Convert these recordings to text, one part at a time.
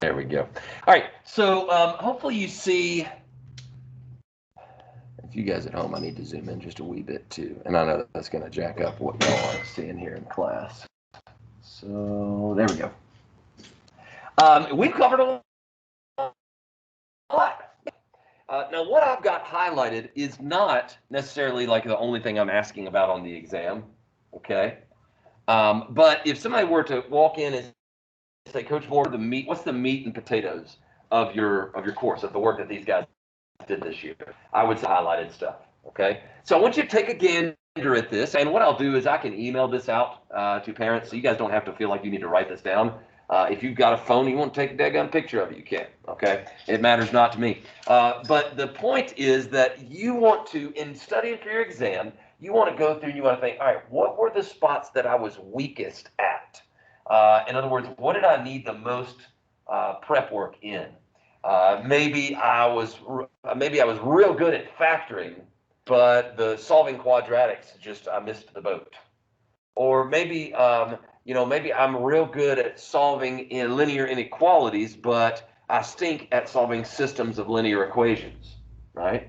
There we go. All right, so hopefully you see, if you guys at home, I need to zoom in just a wee bit too. And I know that's going to jack up what y'all are seeing here in class. So there we go. We've covered a lot. Now, what I've got highlighted is not necessarily like the only thing I'm asking about on the exam, okay? But if somebody were to walk in and say, Coach Moore, what's the meat and potatoes of your course, of the work that these guys did this year? I would say highlighted stuff, okay? So I want you to take a gander at this, and what I'll do is I can email this out to parents, so you guys don't have to feel like you need to write this down. If you've got a phone, you want to take a daggone picture of it, you can, okay? It matters not to me. But the point is that you want to, in studying for your exam, you want to go through and you want to think, all right, what were the spots that I was weakest at? In other words, what did I need the most prep work in? Maybe I was real good at factoring, but the solving quadratics I missed the boat. Or maybe maybe I'm real good at solving in linear inequalities, but I stink at solving systems of linear equations, right?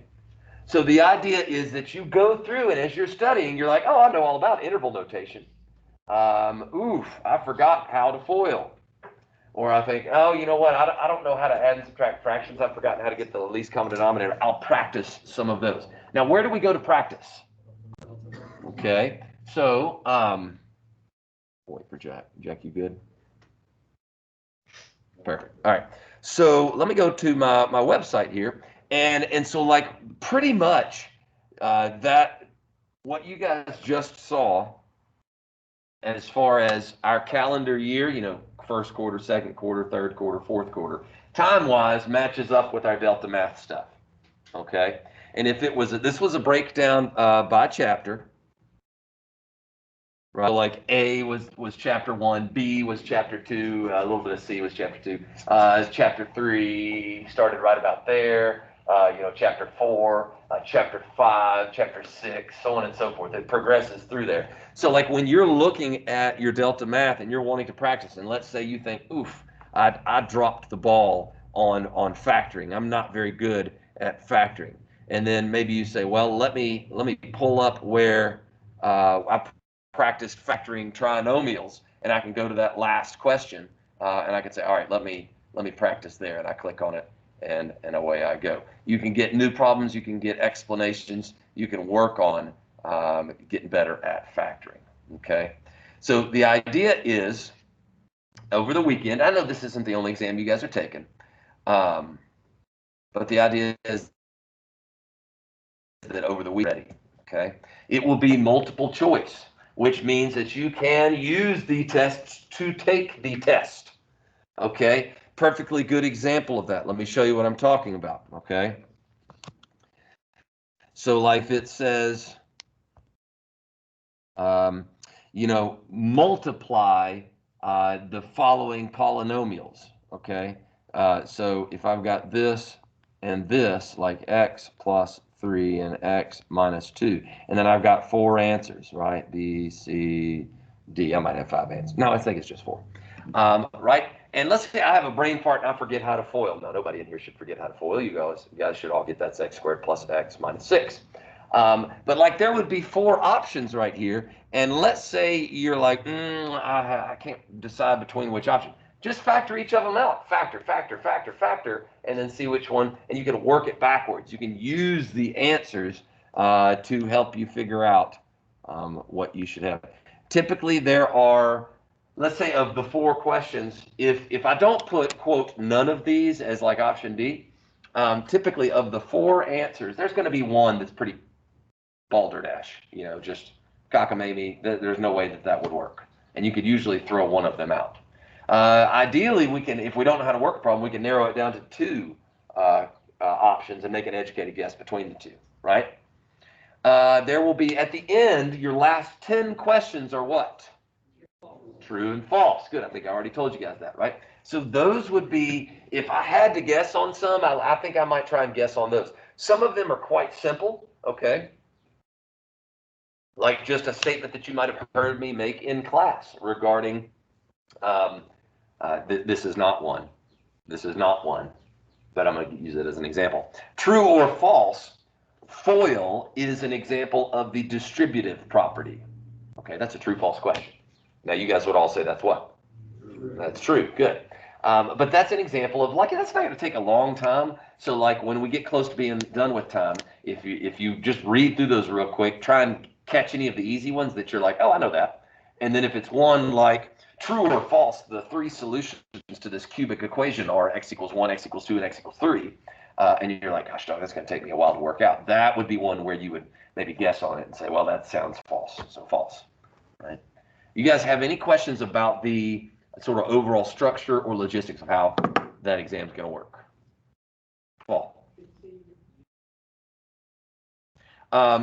So the idea is that you go through, and as you're studying, you're like, oh, I know all about interval notation. I forgot how to FOIL. Or I think, oh, you know what? I don't know how to add and subtract fractions. I've forgotten how to get the least common denominator. I'll practice some of those. Now, where do we go to practice? Okay, so wait for Jack. Jack, you good? Perfect. All right. So let me go to my website here, and so like pretty much that what you guys just saw as far as our calendar year, first quarter, second quarter, third quarter, fourth quarter, time-wise matches up with our Delta Math stuff, okay? And if this was a breakdown by chapter, right? So like A was chapter 1, B was chapter 2, a little bit of C was chapter 2, chapter 3 started right about there, chapter 4, chapter 5, chapter 6, so on and so forth. It progresses through there. So like when you're looking at your Delta Math and you're wanting to practice, and let's say you think, oof, I dropped the ball on factoring. I'm not very good at factoring. And then maybe you say, well, let me pull up where I practiced factoring trinomials, and I can go to that last question, and I can say, all right, let me practice there, and I click on it, and away I go. You can get new problems, you can get explanations, you can work on getting better at factoring, okay? So the idea is, over the weekend, I know this isn't the only exam you guys are taking, but the idea is that over the weekend, okay, it will be multiple choice, which means that you can use the tests to take the test, okay? Perfectly good example of that. Let me show you what I'm talking about, okay? So like it says, multiply the following polynomials, okay? So if I've got this and this, like x plus 3 and x minus 2, and then I've got 4 answers, right? B, C, D. I might have 5 answers. No, I think it's just 4. Right? And let's say I have a brain fart and I forget how to FOIL. No, nobody in here should forget how to FOIL. You guys should all get that's x squared plus x minus 6. But like there would be 4 options right here. And let's say you're like, I can't decide between which option. Just factor each of them out. Factor, factor, factor, factor, and then see which one. And you can work it backwards. You can use the answers to help you figure out what you should have. Typically, there are, let's say, of the 4 questions, if I don't put, quote, none of these as like option D, typically of the 4 answers, there's going to be one that's pretty balderdash, just cockamamie. There's no way that would work. And you could usually throw one of them out. Ideally, we can, if we don't know how to work a problem, we can narrow it down to 2 options and make an educated guess between the 2, right? There will be, at the end, your last 10 questions are what? True and false. Good. I think I already told you guys that, right? So those would be, if I had to guess on some, I think I might try and guess on those. Some of them are quite simple, okay? Like just a statement that you might have heard me make in class regarding, this is not one. This is not one, but I'm going to use it as an example. True or false, FOIL is an example of the distributive property. Okay, that's a true-false question. Now, you guys would all say that's what? True. That's true. Good. But that's an example of, like, that's not going to take a long time. So, like, when we get close to being done with time, if you just read through those real quick, try and catch any of the easy ones that you're like, oh, I know that. And then if it's one like true or false, the three solutions to this cubic equation are x equals 1, x equals 2, and x equals 3. And you're like, gosh, dog, that's going to take me a while to work out. That would be one where you would maybe guess on it and say, well, that sounds false. So false, right? You guys have any questions about the sort of overall structure or logistics of how that exam is going to work? Paul?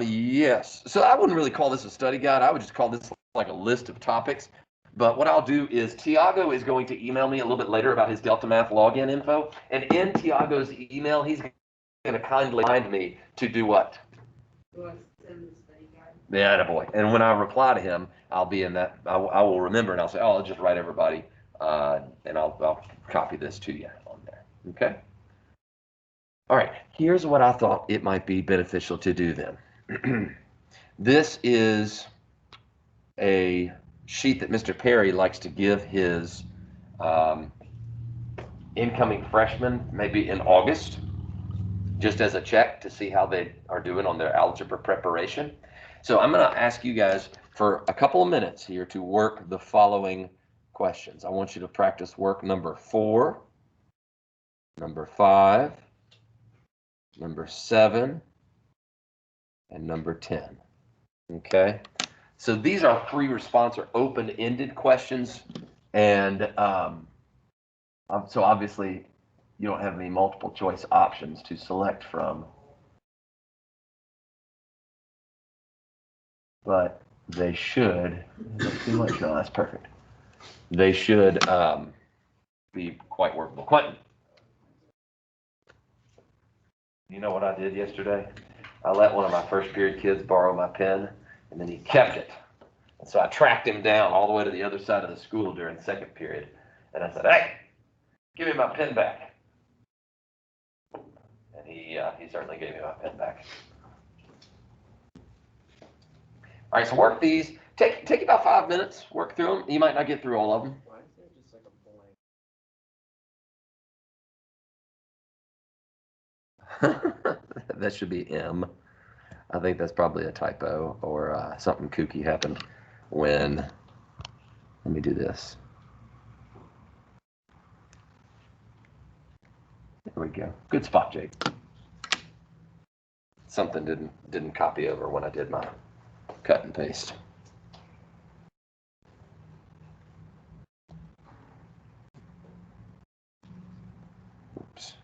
Yes. So I wouldn't really call this a study guide. I would just call this like a list of topics. But what I'll do is Tiago is going to email me a little bit later about his Delta Math login info. And in Tiago's email, he's going to kindly remind me to do what? Yeah, boy. And when I reply to him, I'll be in that. I will remember, and I'll say, "Oh, I'll just write everybody, and I'll copy this to you on there." Okay. All right. Here's what I thought it might be beneficial to do then. This is a sheet that Mr. Perry likes to give his incoming freshmen, maybe in August, just as a check to see how they are doing on their algebra preparation. So I'm going to ask you guys for a couple of minutes here to work the following questions. I want you to practice work number 4, number 5, number 7, and number 10. Okay? So these are free response or open-ended questions, and so obviously you don't have any multiple choice options to select from. But they should, too much? No, that's perfect. They should be quite workable. Quentin, you know what I did yesterday? I let one of my first period kids borrow my pen, and then he kept it. And so I tracked him down all the way to the other side of the school during second period. And I said, hey, give me my pen back. And he certainly gave me my pen back. All right, so work these. Take about 5 minutes. Work through them. You might not get through all of them. Why is there just like a blank? That should be M. I think that's probably a typo or something kooky happened when. Let me do this. There we go. Good spot, Jake. Something didn't copy over when I did my cut and paste. Oops.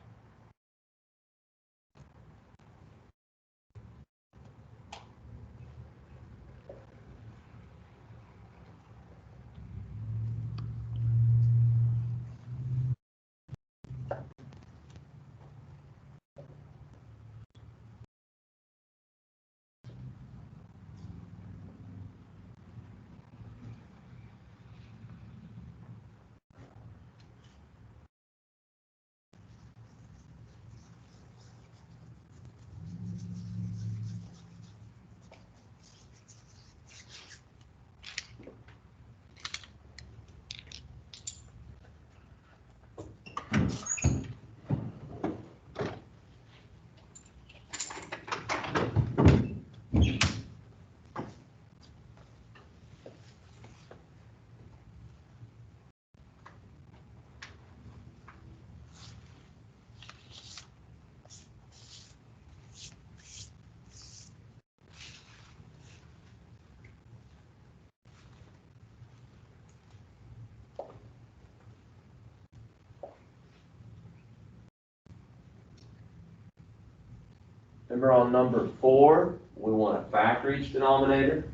Remember on number 4, we want to factor each denominator.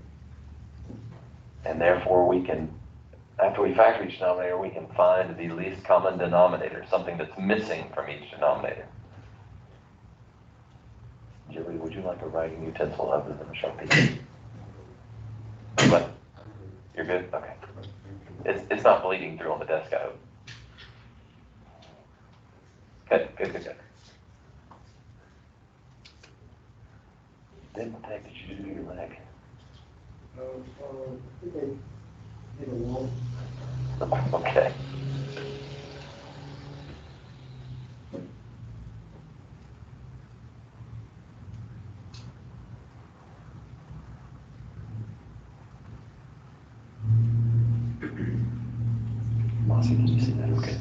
And therefore we can, after we factor each denominator, we can find the least common denominator, something that's missing from each denominator. Julie, would you like a writing utensil other than a Sharpie? What? You're good? Okay. It's not bleeding through on the desk, I hope. Good. Didn't think that you do your leg. Okay. Mossy, can you see that? Okay.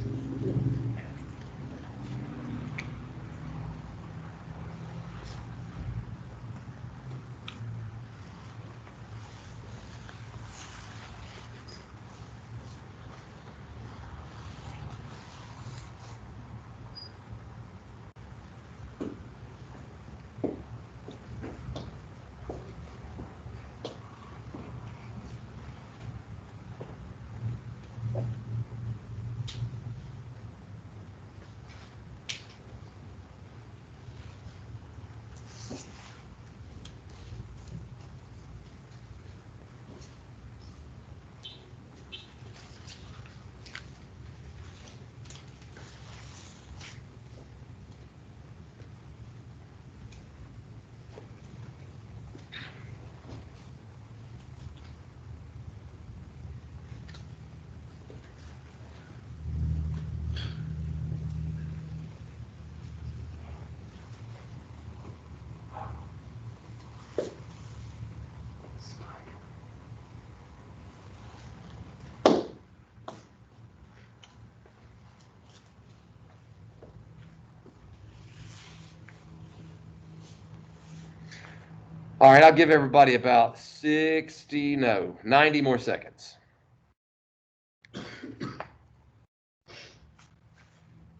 All right, I'll give everybody about 90 more seconds.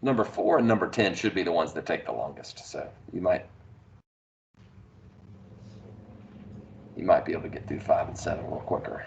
Number 4 and number 10 should be the ones that take the longest, so you might be able to get through 5 and 7 a little quicker.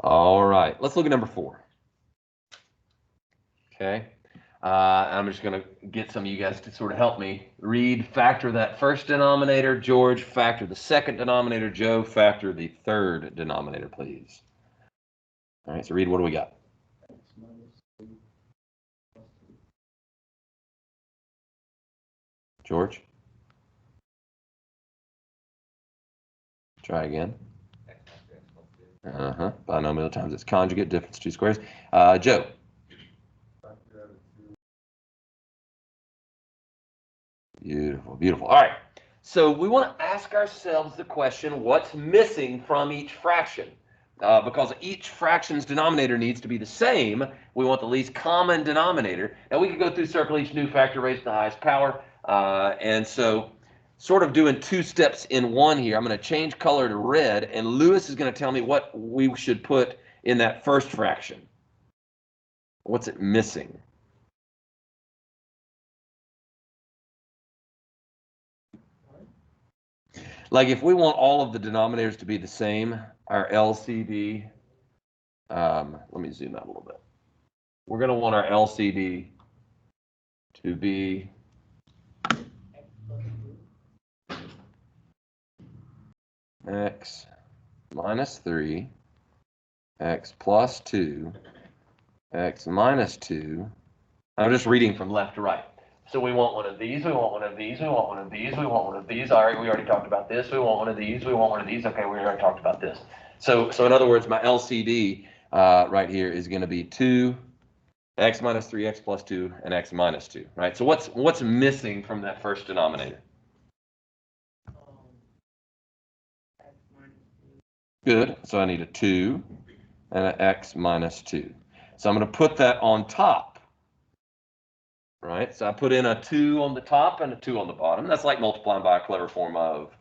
All right, let's look at number 4. Okay, I'm just going to get some of you guys to sort of help me read. Factor that first denominator. George, factor the second denominator. Joe, factor the third denominator, please. All right, so read, what do we got? George? Try again. Binomial times its conjugate, difference 2 squares. Joe? Beautiful, beautiful. All right, so we want to ask ourselves the question, what's missing from each fraction? Because each fraction's denominator needs to be the same, we want the least common denominator. And we could go through circle each new factor raised to the highest power. And so sort of doing 2 steps in one here. I'm going to change color to red, and Lewis is going to tell me what we should put in that first fraction. What's it missing? Like if we want all of the denominators to be the same, our LCD, let me zoom out a little bit. We're going to want our LCD to be x minus 3, x plus 2, x minus 2. I'm just reading from left to right. So we want one of these, we want one of these, we want one of these, we want one of these. All right, we already talked about this. We want one of these, we want one of these. Okay, we already talked about this. So in other words, my LCD right here is going to be 2, x minus 3, x plus 2, and x minus 2, right? So what's missing from that first denominator? Good. So I need a 2 and an x minus 2. So I'm going to put that on top, right? So I put in a 2 on the top and a 2 on the bottom. That's like multiplying by a clever form of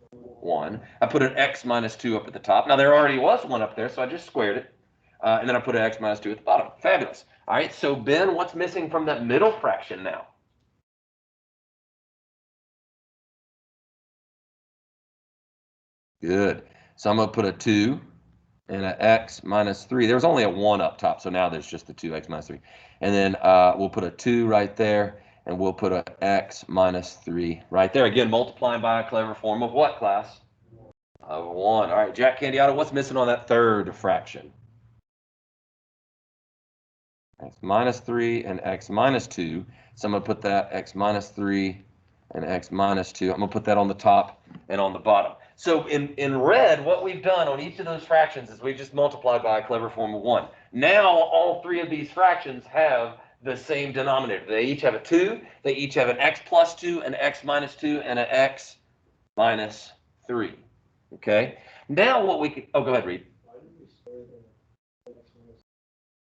1. I put an x minus 2 up at the top. Now, there already was 1 up there, so I just squared it. And then I put an x minus 2 at the bottom. Fabulous. All right, so Ben, what's missing from that middle fraction now? Good. So I'm going to put a 2 and an x minus 3. There was only a 1 up top, so now there's just the 2x minus 3. And then we'll put a 2 right there, and we'll put an x minus 3 right there. Again, multiplying by a clever form of what, class? Of 1. All right, Jack Candiato, what's missing on that third fraction? X minus 3 and x minus 2. So I'm going to put that x minus 3 and x minus 2. I'm going to put that on the top and on the bottom. So in red, what we've done on each of those fractions is we just multiplied by a clever form of 1. Now all three of these fractions have the same denominator. They each have a 2. They each have an x plus 2, an x minus 2, and an x minus 3. Okay? Now what we can... Oh, go ahead, Reed.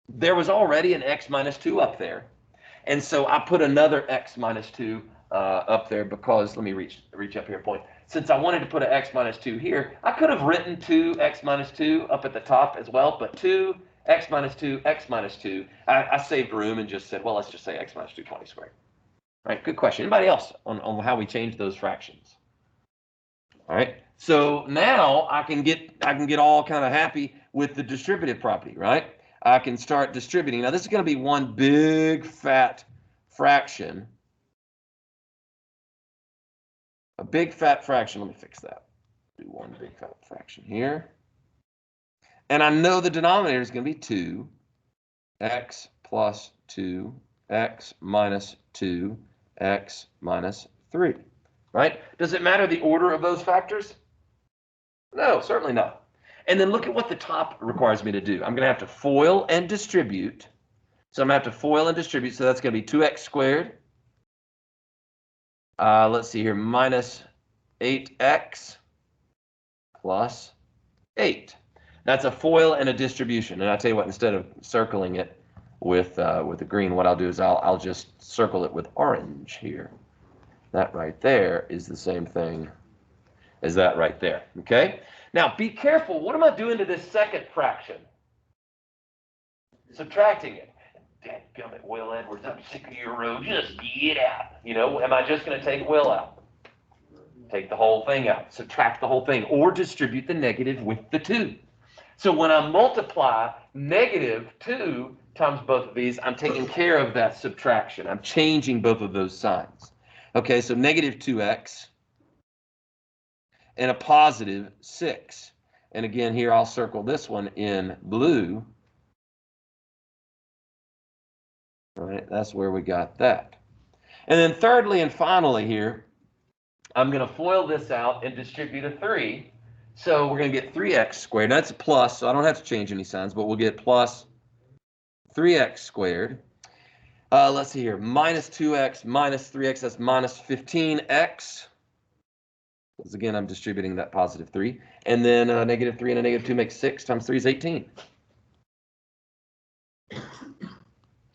There was already an x minus 2 up there. And so I put another x minus 2 up there because, let me reach up here a point. Since I wanted to put an x minus 2 here, I could have written 2x minus 2 up at the top as well, but 2x minus 2, x minus 2. I saved room and just said, well, let's just say x minus 220 squared. All right, good question. Anybody else on how we change those fractions? All right, so now I can get all kind of happy with the distributive property, right? I can start distributing. Now, this is going to be one big fat fraction. A big fat fraction. Let me fix that. Do one big fat fraction here. And I know the denominator is going to be 2x plus 2, x minus 2, x minus 3. Right? Does it matter the order of those factors? No, certainly not. And then look at what the top requires me to do. I'm going to have to FOIL and distribute. So I'm going to have to FOIL and distribute. So that's going to be 2x squared. Let's see here, minus 8x plus 8. That's a FOIL and a distribution. And I tell you what, instead of circling it with the green, what I'll do is I'll just circle it with orange here. That right there is the same thing as that right there. Okay? Now, be careful. What am I doing to this second fraction? Subtracting it. Dadgummit, Will Edwards, I'm sick of your road. Just get out. You know, am I just going to take Will out? Take the whole thing out. Subtract the whole thing. Or distribute the negative with the 2. So when I multiply negative 2 times both of these, I'm taking care of that subtraction. I'm changing both of those signs. Okay, so negative 2x. And a positive 6. And again, here I'll circle this one in blue. All right, that's where we got that. And then thirdly and finally here, I'm going to FOIL this out and distribute a 3. So we're going to get 3x squared. That's a plus, so I don't have to change any signs, but we'll get plus 3x squared. Let's see here, minus 2x minus 3x, that's minus 15x. Because again, I'm distributing that positive 3. And then negative 3 and a negative 2 makes 6 times 3 is 18.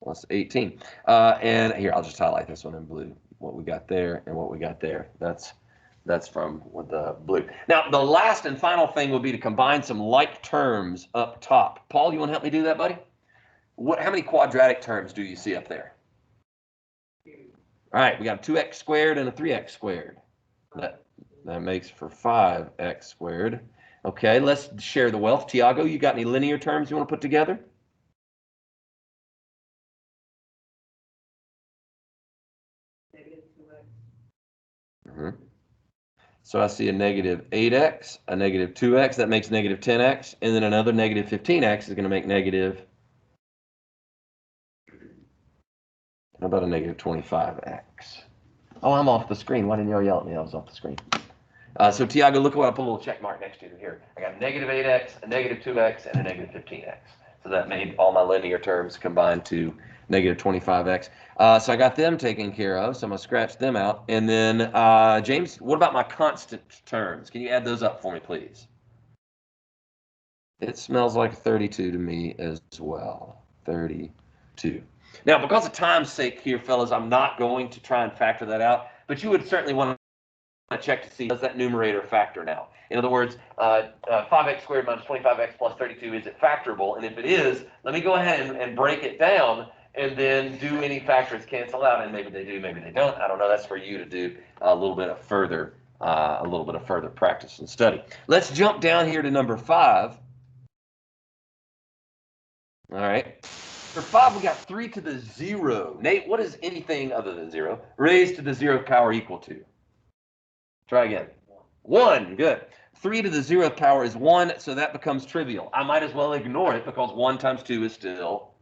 Plus 18. And here, I'll just highlight this one in blue. What we got there and what we got there. That's from the blue. Now, the last and final thing will be to combine some like terms up top. Paul, you want to help me do that, buddy? How many quadratic terms do you see up there? All right, we got a 2x squared and a 3x squared. That makes for 5x squared. Okay, let's share the wealth. Tiago, you got any linear terms you want to put together? So I see a negative 8x, a negative 2x, that makes negative 10x, and then another negative 15x is going to make negative, how about a negative 25x? Oh, I'm off the screen. Why didn't you yell at me? I was off the screen. So Tiago, look at what I put a little check mark next to here. I got negative 8x, a negative 2x, and a negative 15x. So that made all my linear terms combine to negative 25x. So I got them taken care of. So I'm going to scratch them out. And then, James, what about my constant terms? Can you add those up for me, please? It smells like 32 to me as well. 32. Now, because of time's sake here, fellas, I'm not going to try and factor that out. But you would certainly want to check to see, does that numerator factor now? In other words, 5x squared minus 25x plus 32, is it factorable? And if it is, let me go ahead and break it down and then do any factors cancel out. And maybe they do, maybe they don't. I don't know. That's for you to do a little bit of further practice and study. Let's jump down here to number 5. All right. For 5, we got 3 to the 0. Nate, what is anything other than 0 raised to the 0th power equal to? Try again. 1. Good. 3 to the 0th power is 1, so that becomes trivial. I might as well ignore it because 1 times 2 is still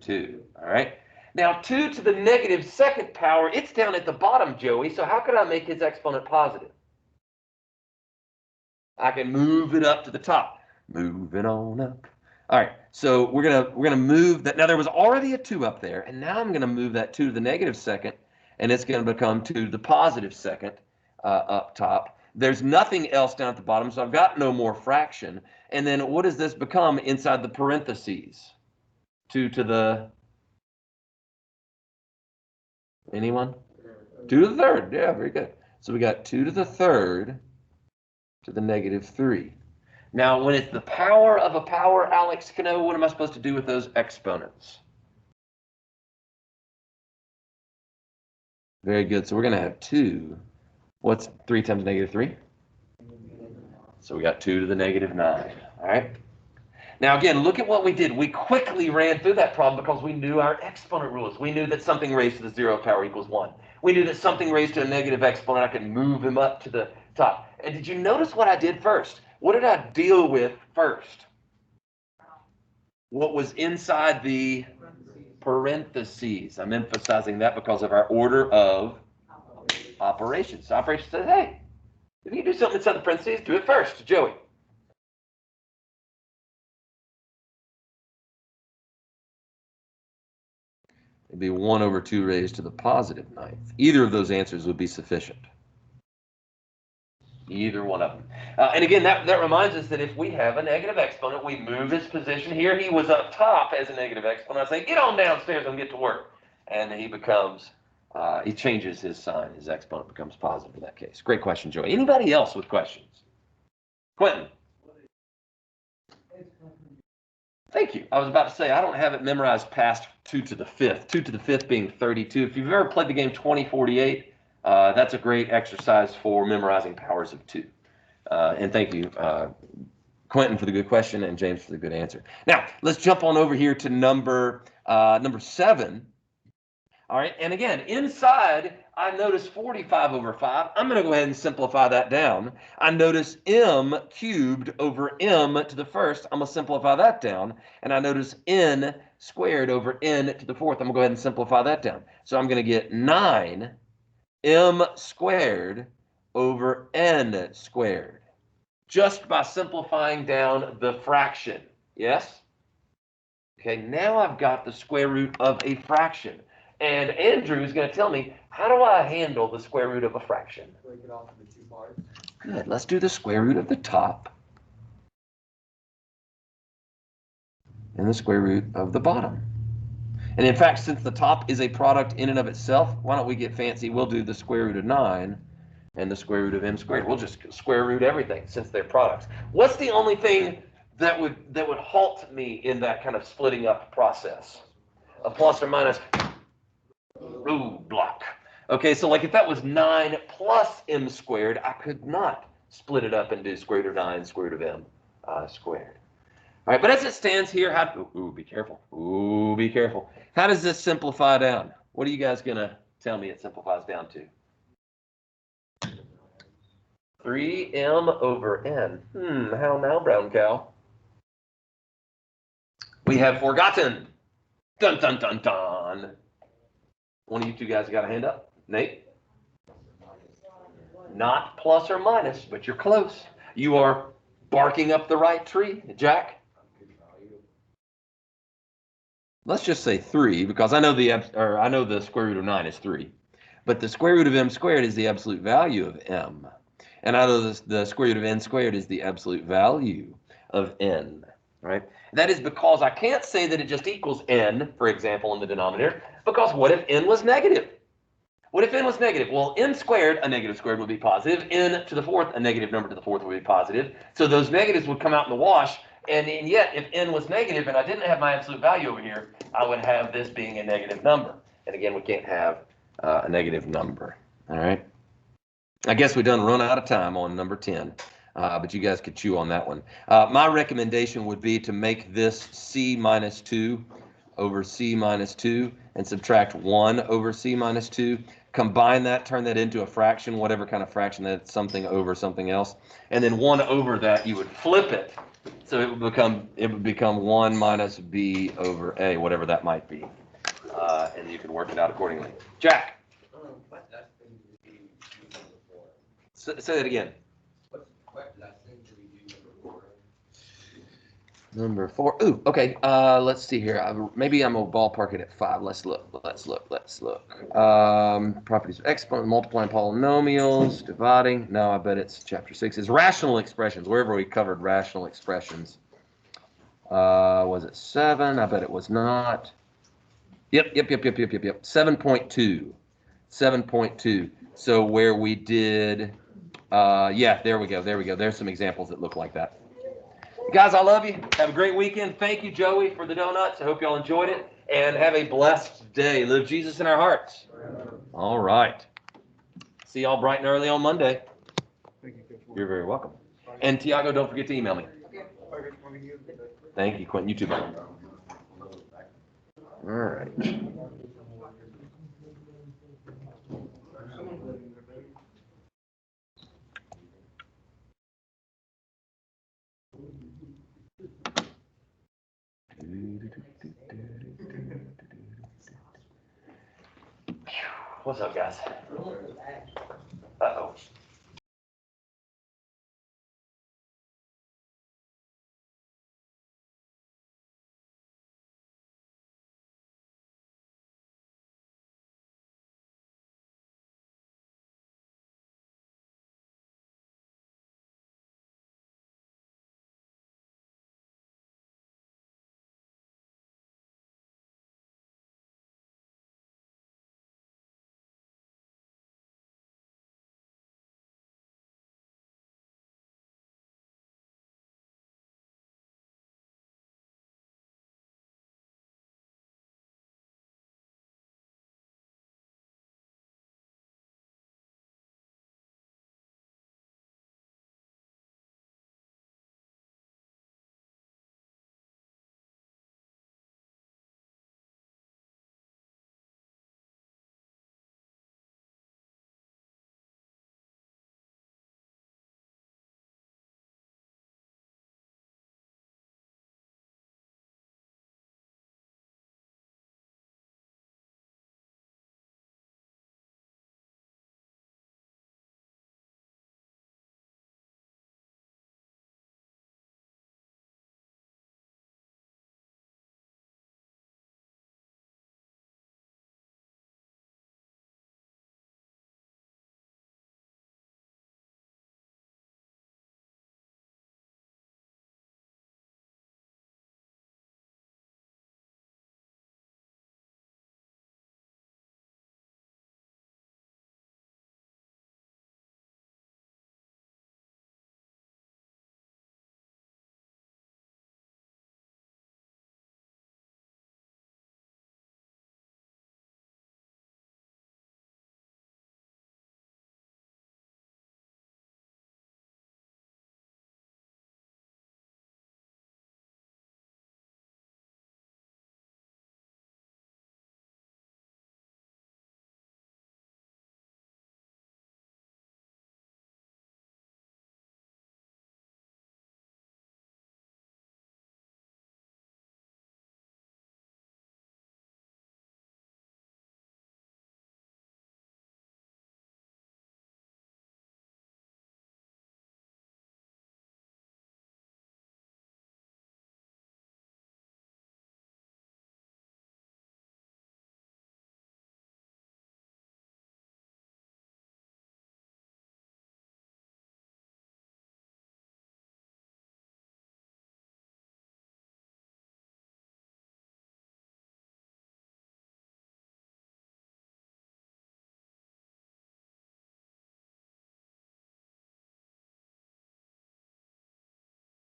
2. All right. Now, 2 to the negative 2nd power, it's down at the bottom, Joey, so how could I make his exponent positive? I can move it up to the top. Move it on up. All right, so we're gonna move that. Now there was already a 2 up there, and now I'm gonna move that 2 to the negative 2nd, and it's gonna become 2 to the positive 2nd up top. There's nothing else down at the bottom, so I've got no more fraction. And then what does this become inside the parentheses? 2 to the, anyone? 2 to the 3rd, yeah, very good. So we got 2 to the 3rd to the negative 3. Now, when it's the power of a power, Alex Cano, what am I supposed to do with those exponents? Very good. So we're going to have 2. What's 3 times negative 3? So we got 2 to the negative 9. All right. Now, again, look at what we did. We quickly ran through that problem because we knew our exponent rules. We knew that something raised to the 0th power equals 1. We knew that something raised to a negative exponent, I could move him up to the top. And did you notice what I did first? What did I deal with first? What was inside the parentheses. I'm emphasizing that because of our order of operations. So operation says, hey, if you do something inside the parentheses, do it first. Joey. It'd be 1 over 2 raised to the positive 9th. Either of those answers would be sufficient. Either one of them. And again, that reminds us that if we have a negative exponent, we move his position here. He was up top as a negative exponent. I say, get on downstairs and get to work. And he becomes, he changes his sign. His exponent becomes positive in that case. Great question, Joey. Anybody else with questions? Quentin. Thank you. I was about to say, I don't have it memorized past 2 to the 5th. 2 to the 5th being 32. If you've ever played the game 2048, that's a great exercise for memorizing powers of 2. And thank you, Quentin, for the good question, and James for the good answer. Now, let's jump on over here to number 7. All right, and again, inside, I notice 45 over 5. I'm going to go ahead and simplify that down. I notice m cubed over m to the 1st. I'm going to simplify that down. And I notice n squared over n to the 4th. I'm going to go ahead and simplify that down. So I'm going to get 9 m squared over n squared, just by simplifying down the fraction. Yes? Okay, now I've got the square root of a fraction. And Andrew is going to tell me, how do I handle the square root of a fraction? Break it off into 2 parts. Good. Let's do the square root of the top and the square root of the bottom. And in fact, since the top is a product in and of itself, why don't we get fancy? We'll do the square root of 9 and the square root of m squared. We'll just square root everything since they're products. What's the only thing that would halt me in that kind of splitting up process? A plus or minus block. Okay, so like if that was 9 plus m squared, I could not split it up and do square root of 9, square root of m squared. All right, but as it stands here, be careful. Ooh, be careful. How does this simplify down? What are you guys going to tell me it simplifies down to? 3m over n. How now, brown cow? We have forgotten. Dun, dun, dun, dun. One of you two guys got a hand up? Nate? Not plus or minus, but you're close. You are barking up the right tree, Jack. Let's just say 3, because I know the square root of 9 is 3. But the square root of m squared is the absolute value of m. And I know the square root of n squared is the absolute value of n, right? That is because I can't say that it just equals n, for example, in the denominator, because what if n was negative? What if n was negative? Well, n squared, a negative squared, would be positive. N to the fourth, a negative number to the fourth, would be positive. So those negatives would come out in the wash. And yet, if n was negative and I didn't have my absolute value over here, I would have this being a negative number. And again, we can't have a negative number. All right. I guess we done run out of time on number 10. But you guys could chew on that one. My recommendation would be to make this c minus 2 over c minus 2 and subtract 1 over c minus 2. Combine that, turn that into a fraction, whatever kind of fraction that's something over something else. And then 1 over that, you would flip it. So it would become 1 minus b over a, whatever that might be. And you can work it out accordingly. Jack. What last thing did we do number 4? Say that again. What last thing did we do number 4? Number 4. Ooh, okay. Let's see here. Maybe I'm gonna ballpark it at 5. Let's look. Properties of exponent, multiplying polynomials, dividing. No, I bet it's chapter 6. It's rational expressions. Wherever we covered rational expressions. Was it 7? I bet it was not. Yep. 7.2. 7.2. So where we did, yeah, there we go. There's some examples that look like that. Guys, I love you. Have a great weekend. Thank you, Joey, for the donuts. I hope y'all enjoyed it. And have a blessed day. Live Jesus in our hearts. All right. See y'all bright and early on Monday. Thank you, Coach. You're very welcome. And Tiago, don't forget to email me. Thank you, Quentin. You too, buddy. All right. What's up, guys? Uh-oh.